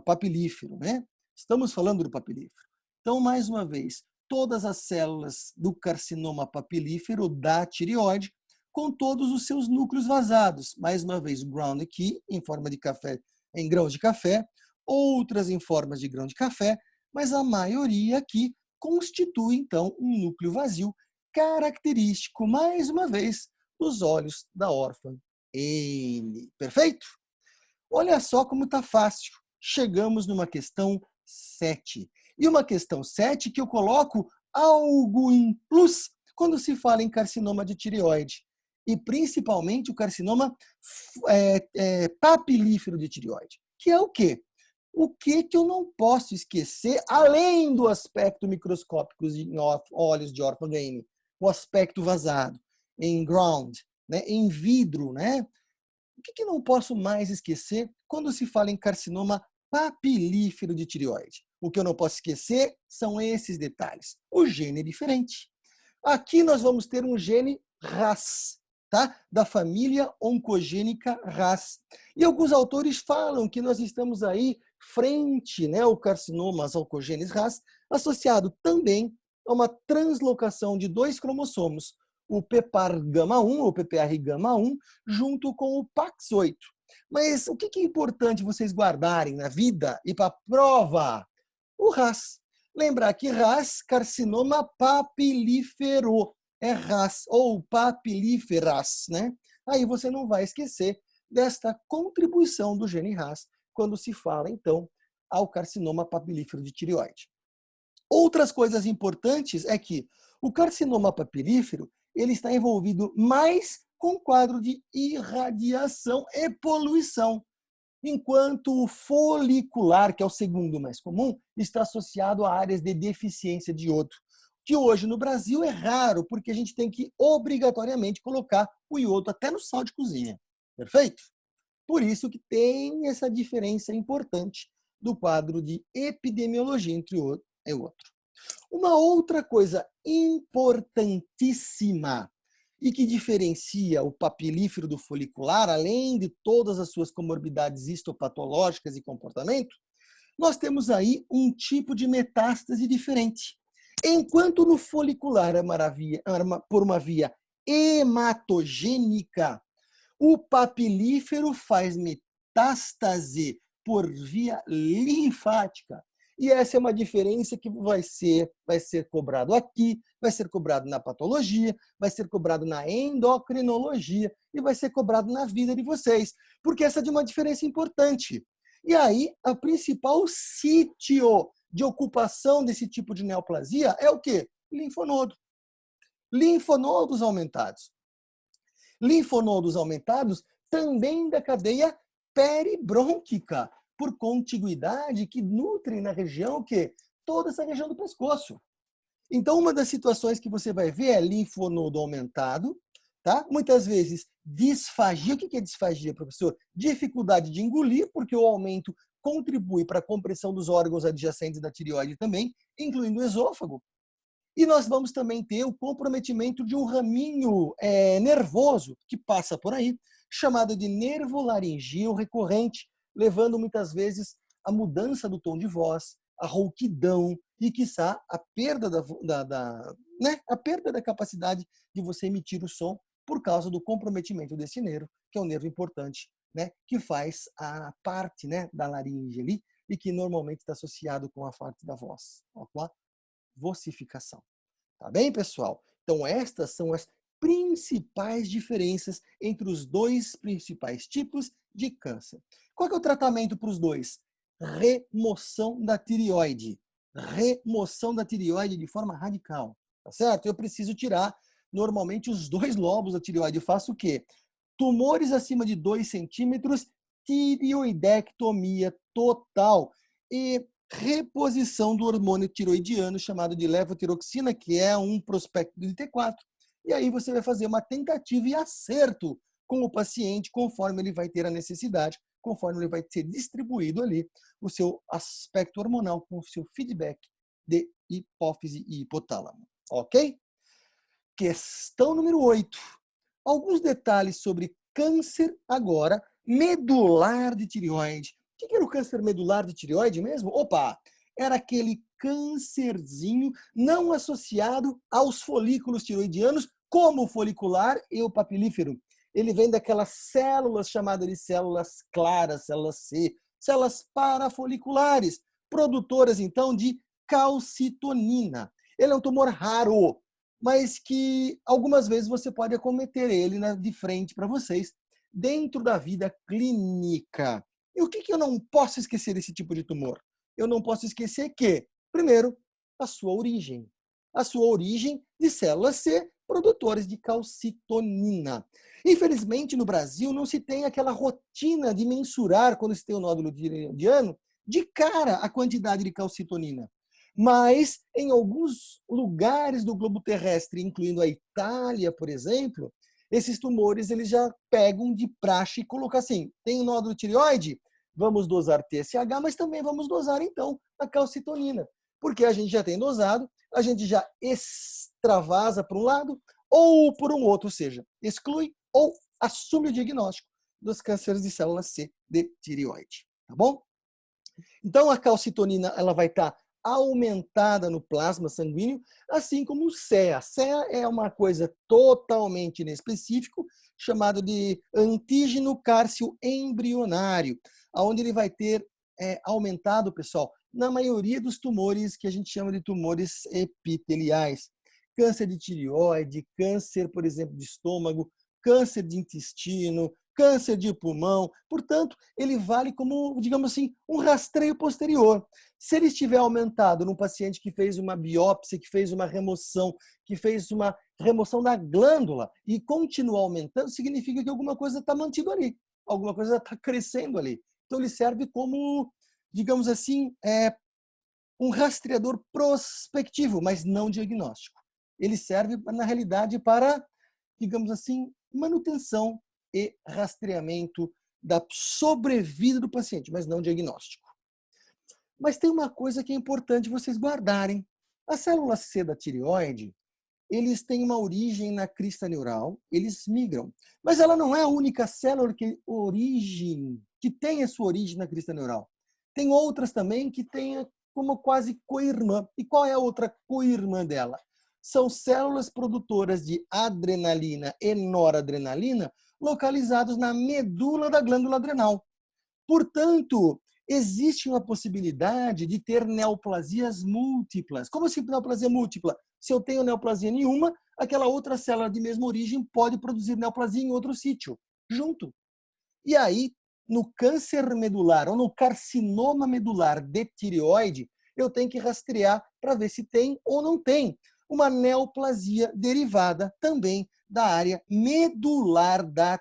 papilífero, né? Estamos falando do papilífero. Então, mais uma vez, todas as células do carcinoma papilífero da tireoide, com todos os seus núcleos vazados. Mais uma vez, o ground aqui, em forma de café, em grãos de café, outras em formas de grão de café, mas a maioria aqui constitui, então, um núcleo vazio característico, mais uma vez, dos olhos da órfã Anne. Perfeito? Olha só como está fácil. Chegamos numa questão 7. E uma questão 7 que eu coloco algo em plus quando se fala em carcinoma de tireoide. E principalmente o carcinoma papilífero de tireoide. Que é o quê? O que eu não posso esquecer, além do aspecto microscópico em olhos de órfã Anne, o aspecto vazado, em ground, né, em vidro, né? O que não posso mais esquecer quando se fala em carcinoma papilífero de tireoide? O que eu não posso esquecer são esses detalhes. O gene é diferente. Aqui nós vamos ter um gene RAS, tá? Da família oncogênica RAS. E alguns autores falam que nós estamos aí frente, né, ao carcinoma, aos oncogenes RAS, associado também a uma translocação de 2 cromossomos, o PPAR-gama1, ou PPR-gama1, junto com o PAX8. Mas o que é importante vocês guardarem na vida e para a prova? O RAS. Lembrar que RAS, carcinoma papilífero, é RAS, ou papilíferas, né? Aí você não vai esquecer desta contribuição do gene RAS quando se fala, então, ao carcinoma papilífero de tireoide. Outras coisas importantes é que o carcinoma papilífero ele está envolvido mais com quadro de irradiação e poluição, enquanto o folicular, que é o segundo mais comum, está associado a áreas de deficiência de iodo, que hoje no Brasil é raro, porque a gente tem que obrigatoriamente colocar o iodo até no sal de cozinha. Perfeito? Por isso que tem essa diferença importante do quadro de epidemiologia entre o e o outro. Uma outra coisa importantíssima e que diferencia o papilífero do folicular, além de todas as suas comorbidades histopatológicas e comportamento, nós temos aí um tipo de metástase diferente. Enquanto no folicular é por uma via hematogênica, o papilífero faz metástase por via linfática. E essa é uma diferença que vai ser cobrado aqui, vai ser cobrado na patologia, vai ser cobrado na endocrinologia e vai ser cobrado na vida de vocês, porque essa é uma diferença importante. E aí, a principal sítio de ocupação desse tipo de neoplasia é o quê? Linfonodo. Linfonodos aumentados. Linfonodos aumentados também da cadeia peribrônquica, por contiguidade que nutrem na região que toda essa região do pescoço. Então, uma das situações que você vai ver é linfonodo aumentado, tá? Muitas vezes, disfagia. O que é disfagia, professor? Dificuldade de engolir, porque o aumento contribui para a compressão dos órgãos adjacentes da tireoide também, incluindo o esôfago. E nós vamos também ter o comprometimento de um raminho nervoso que passa por aí, chamado de nervo laringeu recorrente, levando muitas vezes à mudança do tom de voz, a rouquidão e, quiçá, a perda a perda da capacidade de você emitir o som por causa do comprometimento desse nervo, que é um nervo importante, né, que faz a parte, né, da laringe ali e que normalmente está associado com a parte da voz, com a vocificação. Tá bem, pessoal? Então, estas são as principais diferenças entre os dois principais tipos de câncer. Qual que é o tratamento para os dois? Remoção da tireoide. Remoção da tireoide de forma radical, tá certo? Eu preciso tirar, normalmente, os dois lobos da tireoide. Eu faço o quê? Tumores acima de 2 centímetros, tireoidectomia total. E reposição do hormônio tiroidiano chamado de levotiroxina, que é um prospecto de T4. E aí você vai fazer uma tentativa e acerto com o paciente conforme ele vai ter a necessidade, conforme ele vai ser distribuído ali o seu aspecto hormonal com o seu feedback de hipófise e hipotálamo. Ok? Questão número 8. Alguns detalhes sobre câncer agora medular de tireoide. O que era o câncer medular de tireoide mesmo? Opa, era aquele câncerzinho não associado aos folículos tiroidianos, como o folicular e o papilífero. Ele vem daquelas células chamadas de células claras, células C, células parafoliculares, produtoras então de calcitonina. Ele é um tumor raro, mas que algumas vezes você pode acometer ele de frente para vocês, dentro da vida clínica. E o que eu não posso esquecer desse tipo de tumor? Eu não posso esquecer que, primeiro, a sua origem. A sua origem de células C, produtores de calcitonina. Infelizmente, no Brasil, não se tem aquela rotina de mensurar, quando se tem o nódulo tireoidiano, de cara a quantidade de calcitonina. Mas, em alguns lugares do globo terrestre, incluindo a Itália, por exemplo, esses tumores eles já pegam de praxe e colocam assim, tem o nódulo tireoide? Vamos dosar TSH, mas também vamos dosar, então, a calcitonina. Porque a gente já tem dosado, a gente já extravasa para um lado ou por um outro, ou seja, exclui ou assume o diagnóstico dos cânceres de célula C de tireoide. Tá bom? Então, a calcitonina ela vai estar aumentada no plasma sanguíneo, assim como o CEA. CEA é uma coisa totalmente inespecífica, chamado de antígeno cárcio embrionário, onde ele vai ter aumentado, pessoal, na maioria dos tumores que a gente chama de tumores epiteliais. Câncer de tireoide, câncer, por exemplo, de estômago, câncer de intestino, câncer de pulmão. Portanto, ele vale como, digamos assim, um rastreio posterior. Se ele estiver aumentado num paciente que fez uma biópsia, que fez uma remoção, que fez uma remoção da glândula e continua aumentando, significa que alguma coisa está mantida ali, alguma coisa está crescendo ali. Então, ele serve como, digamos assim, um rastreador prospectivo, mas não diagnóstico. Ele serve, na realidade, para, digamos assim, manutenção e rastreamento da sobrevida do paciente, mas não diagnóstico. Mas tem uma coisa que é importante vocês guardarem. As células C da tireoide, eles têm uma origem na crista neural, eles migram. Mas ela não é a única célula que tem a sua origem na crista neural. Tem outras também que têm como quase co-irmã. E qual é a outra co-irmã dela? São células produtoras de adrenalina e noradrenalina localizados na medula da glândula adrenal. Portanto, existe uma possibilidade de ter neoplasias múltiplas. Como assim neoplasia múltipla? Se eu tenho neoplasia nenhuma, aquela outra célula de mesma origem pode produzir neoplasia em outro sítio, junto. E aí, no câncer medular ou no carcinoma medular de tireoide, eu tenho que rastrear para ver se tem ou não tem uma neoplasia derivada também da área medular da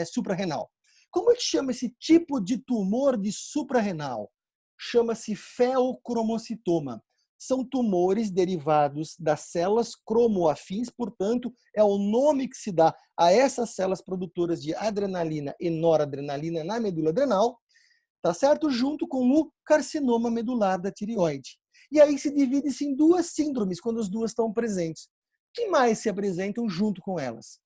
suprarrenal. Como é que chama esse tipo de tumor de suprarrenal? Chama-se feocromocitoma. São tumores derivados das células cromoafins, portanto, é o nome que se dá a essas células produtoras de adrenalina e noradrenalina na medula adrenal, tá certo? Junto com o carcinoma medular da tireoide. E aí se divide-se em duas síndromes, quando as duas estão presentes. Que mais se apresentam junto com elas?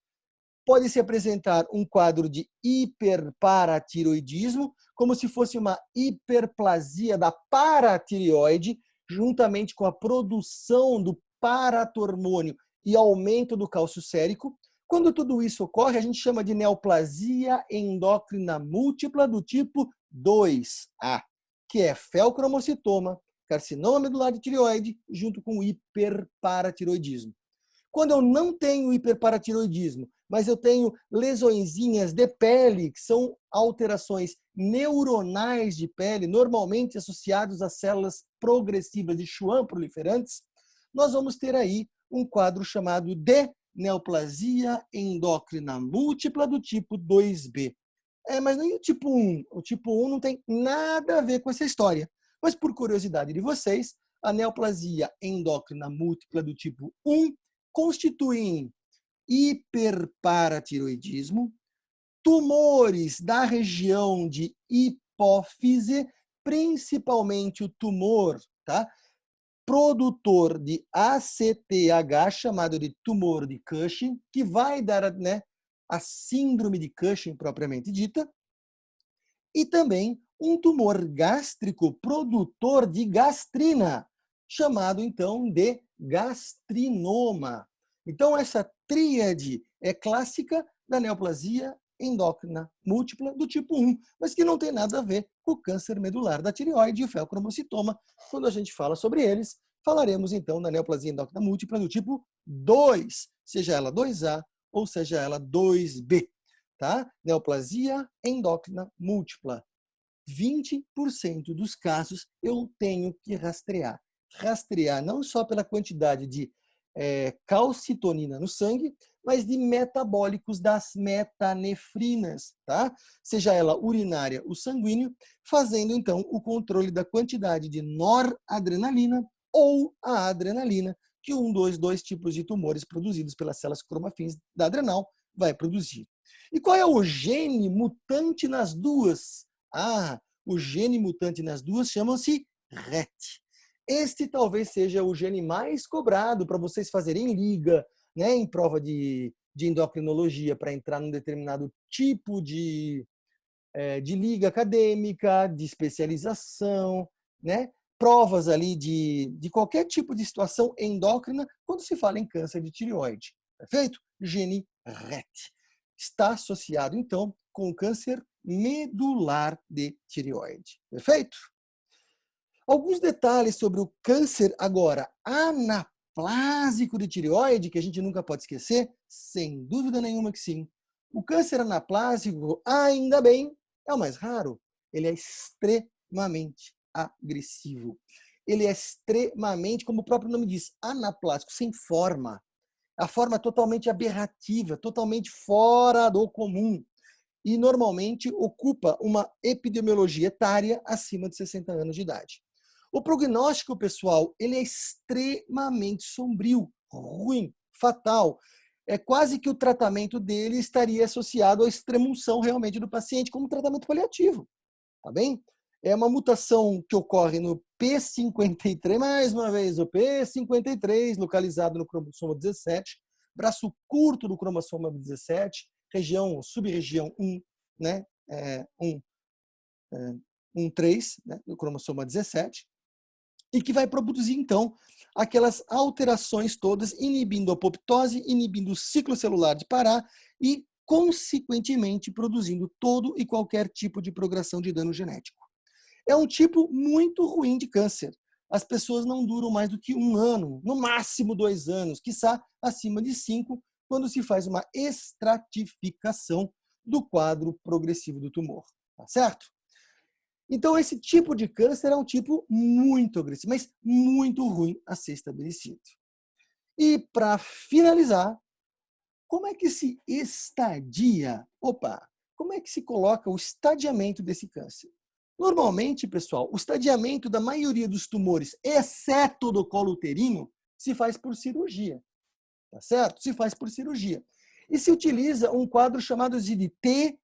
Pode se apresentar um quadro de hiperparatiroidismo, como se fosse uma hiperplasia da paratireoide, juntamente com a produção do paratormônio e aumento do cálcio sérico. Quando tudo isso ocorre, a gente chama de neoplasia endócrina múltipla do tipo 2A, que é feocromocitoma, carcinoma medular de tireoide, junto com hiperparatiroidismo. Quando eu não tenho hiperparatiroidismo, mas eu tenho lesõezinhas de pele, que são alterações neuronais de pele, normalmente associados a células progressivas de Schwann proliferantes, nós vamos ter aí um quadro chamado de neoplasia endócrina múltipla do tipo 2B. Mas nem o tipo 1. O tipo 1 não tem nada a ver com essa história. Mas por curiosidade de vocês, a neoplasia endócrina múltipla do tipo 1 constituem hiperparatiroidismo, tumores da região de hipófise, principalmente o tumor, tá? Produtor de ACTH, chamado de tumor de Cushing, que vai dar, né, a síndrome de Cushing propriamente dita, e também um tumor gástrico produtor de gastrina, chamado então de gastrinoma. Então essa tríade é clássica da neoplasia endócrina múltipla do tipo 1, mas que não tem nada a ver com o câncer medular da tireoide e o feocromocitoma. Quando a gente fala sobre eles, falaremos então da neoplasia endócrina múltipla do tipo 2, seja ela 2A ou seja ela 2B. Tá? Neoplasia endócrina múltipla. 20% dos casos eu tenho que rastrear. Rastrear não só pela quantidade de calcitonina no sangue, mas de metabólicos das metanefrinas, tá? Seja ela urinária ou sanguíneo, fazendo então o controle da quantidade de noradrenalina ou a adrenalina, que dos dois tipos de tumores produzidos pelas células cromafins da adrenal vai produzir. E qual é o gene mutante nas duas? O gene mutante nas duas chama-se RET. Este talvez seja o gene mais cobrado para vocês fazerem liga, né, em prova de endocrinologia, para entrar num determinado tipo de liga acadêmica, de especialização, né? Provas ali de qualquer tipo de situação endócrina quando se fala em câncer de tireoide. Perfeito? Gene RET. Está associado, então, com o câncer medular de tireoide. Perfeito? Alguns detalhes sobre o câncer agora anaplásico de tireoide, que a gente nunca pode esquecer, sem dúvida nenhuma que sim. O câncer anaplásico, ainda bem, é o mais raro. Ele é extremamente agressivo. Ele é extremamente, como o próprio nome diz, anaplásico, sem forma. A forma é totalmente aberrativa, totalmente fora do comum. E normalmente ocupa uma epidemiologia etária acima de 60 anos de idade. O prognóstico, pessoal, ele é extremamente sombrio, ruim, fatal. É quase que o tratamento dele estaria associado à extremunção realmente do paciente como tratamento paliativo, tá bem? É uma mutação que ocorre no P53, mais uma vez, o P53, localizado no cromossomo 17, braço curto do cromossomo 17, região, sub-região 1, né? 3, né? Do cromossomo 17, e que vai produzir, então, aquelas alterações todas, inibindo a apoptose, inibindo o ciclo celular de parar e, consequentemente, produzindo todo e qualquer tipo de progressão de dano genético. É um tipo muito ruim de câncer. As pessoas não duram mais do que 1 ano, no máximo 2 anos, quiçá acima de 5, quando se faz uma estratificação do quadro progressivo do tumor. Tá certo? Então, esse tipo de câncer é um tipo muito agressivo, mas muito ruim a ser estabelecido. E, para finalizar, como é que se estadia? Como é que se coloca o estadiamento desse câncer? Normalmente, pessoal, o estadiamento da maioria dos tumores, exceto do colo uterino, se faz por cirurgia, tá certo? Se faz por cirurgia. E se utiliza um quadro chamado de TNM.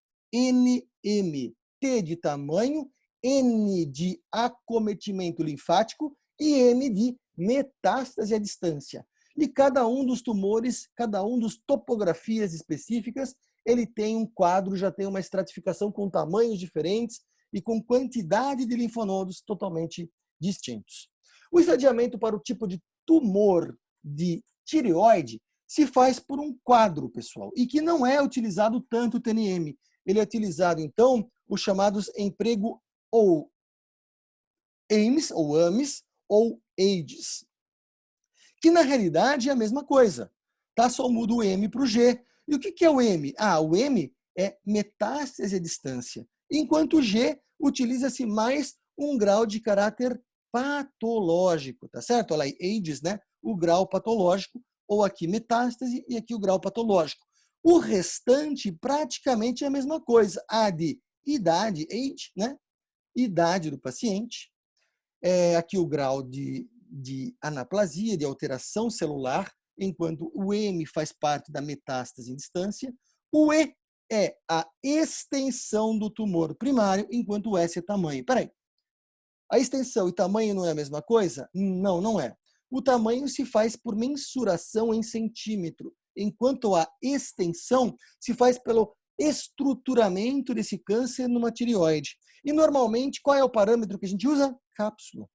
T de tamanho, N de acometimento linfático e M de metástase à distância. E cada um dos tumores, cada um dos topografias específicas, ele tem um quadro, já tem uma estratificação com tamanhos diferentes e com quantidade de linfonodos totalmente distintos. O estadiamento para o tipo de tumor de tireoide se faz por um quadro, pessoal, e que não é utilizado tanto o TNM. Ele é utilizado, então, os chamados emprego ou AIMS, ou AMES, ou AIDS, que na realidade é a mesma coisa, tá? Só muda o M para o G. E o que é o M? O M é metástase à distância, enquanto o G utiliza-se mais um grau de caráter patológico, tá certo? Olha aí, AIDS, né? O grau patológico, ou aqui metástase e aqui o grau patológico. O restante praticamente é a mesma coisa. A de idade, age, né? Idade do paciente, aqui o grau de anaplasia, de alteração celular, enquanto o M faz parte da metástase em distância. O E é a extensão do tumor primário, enquanto o S é tamanho. Peraí, a extensão e tamanho não é a mesma coisa? Não, não é. O tamanho se faz por mensuração em centímetro, enquanto a extensão se faz pelo estruturamento desse câncer numa tireoide. E normalmente, qual é o parâmetro que a gente usa? Cápsula.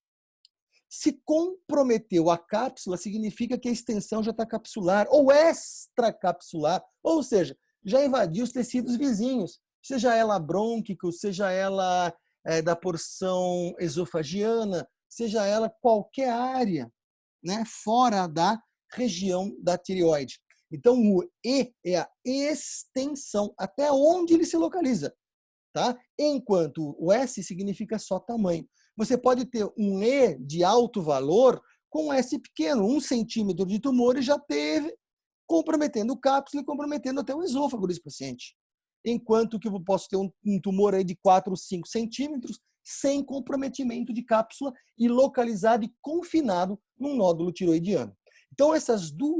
Se comprometeu a cápsula, significa que a extensão já está capsular ou extracapsular, ou seja, já invadiu os tecidos vizinhos, seja ela brônquico, seja ela da porção esofagiana, seja ela qualquer área, né, fora da região da tireoide. Então, o E é a extensão, até onde ele se localiza, tá? Enquanto o S significa só tamanho. Você pode ter um E de alto valor com um S pequeno, 1 centímetro de tumor e já teve, comprometendo cápsula e comprometendo até o esôfago desse paciente. Enquanto que eu posso ter um tumor aí de 4 ou 5 centímetros sem comprometimento de cápsula e localizado e confinado num nódulo tiroidiano. Então,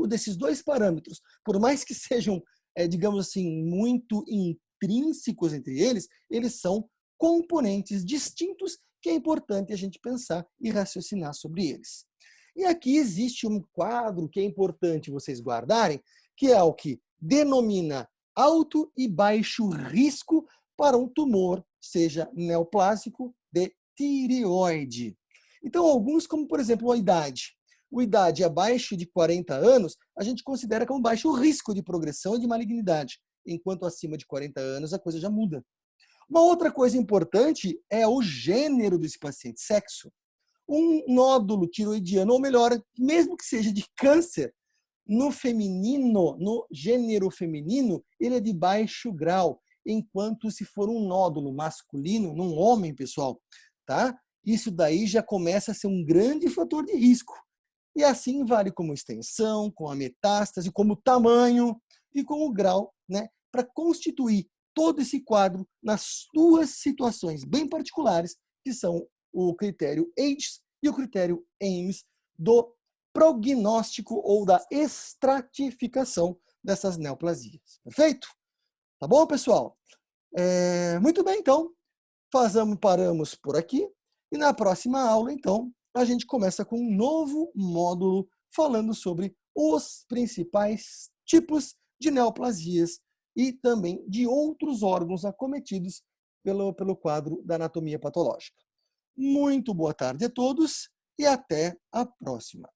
desses dois parâmetros, por mais que sejam, digamos assim, muito intrínsecos entre eles, eles são componentes distintos que é importante a gente pensar e raciocinar sobre eles. E aqui existe um quadro que é importante vocês guardarem, que é o que denomina alto e baixo risco para um tumor, seja neoplásico de tireoide. Então, alguns, como por exemplo a idade. A idade abaixo de 40 anos, a gente considera como baixo risco de progressão e de malignidade, enquanto acima de 40 anos a coisa já muda. Uma outra coisa importante é o gênero desse paciente, sexo. Um nódulo tiroidiano, ou melhor, mesmo que seja de câncer, no feminino, no gênero feminino, ele é de baixo grau, enquanto se for um nódulo masculino, num homem, pessoal, tá? Isso daí já começa a ser um grande fator de risco. E assim vale como extensão, com a metástase, como tamanho e com o grau, né? Para constituir todo esse quadro nas duas situações bem particulares, que são o critério AIDS e o critério AIMS do prognóstico ou da estratificação dessas neoplasias. Perfeito? Tá bom, pessoal? Muito bem, então. Paramos por aqui. E na próxima aula, então, a gente começa com um novo módulo falando sobre os principais tipos de neoplasias e também de outros órgãos acometidos pelo quadro da anatomia patológica. Muito boa tarde a todos e até a próxima.